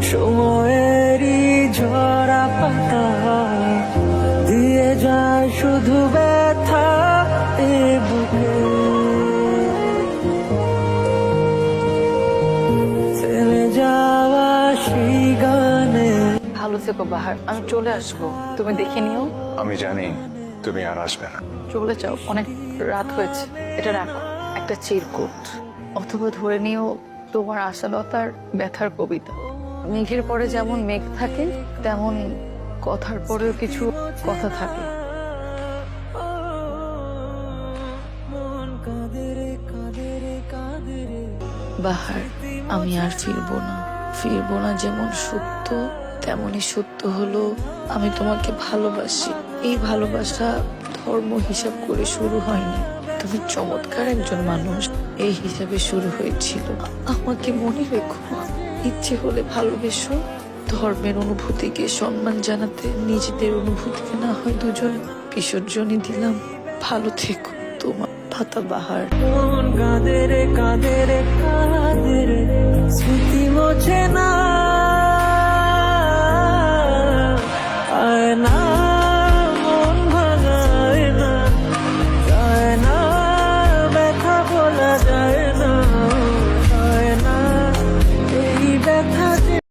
সময়েরই ঝরা পাতা দিয়ে যায় শুধু ব্যথা এ বুকে থেমে যাওয়া সেই গানে। ভালো থেকো বাহার, আমি চলে আসবো, তুমি দেখে নিও। আমি জানি তুমি আর আসবে না। চলে যাও, অনেক রাত হয়েছে। এটা রাখো, একটা চিরকুট, অথবা ধরে নিও তোমার আশালতার ব্যথার কবিতা। মেঘের পরে যেমন মেঘ থাকে, তেমন কথার পরেও কিছু কথা থাকে। বাহার, আমি আর ফিরবো না যেমন সত্য, তেমনই সত্য হলো আমি তোমাকে ভালোবাসি। এই ভালোবাসা ধর্ম হিসাব করে শুরু হয়নি, তুমি চমৎকার একজন মানুষ, এই হিসাবে শুরু হয়েছিল। আমাকে মনে রেখো, ইচ্ছে হলে ভালোবেসো। ধর্মের অনুভূতিকে সম্মান জানাতে নিজেদের অনুভূতিকে না হয় দুজন বিসর্জনই দিলাম। ভালো থেকো, তোমার পাতা বাহার। মন কাঁদে রে, স্মৃতি মোছে না।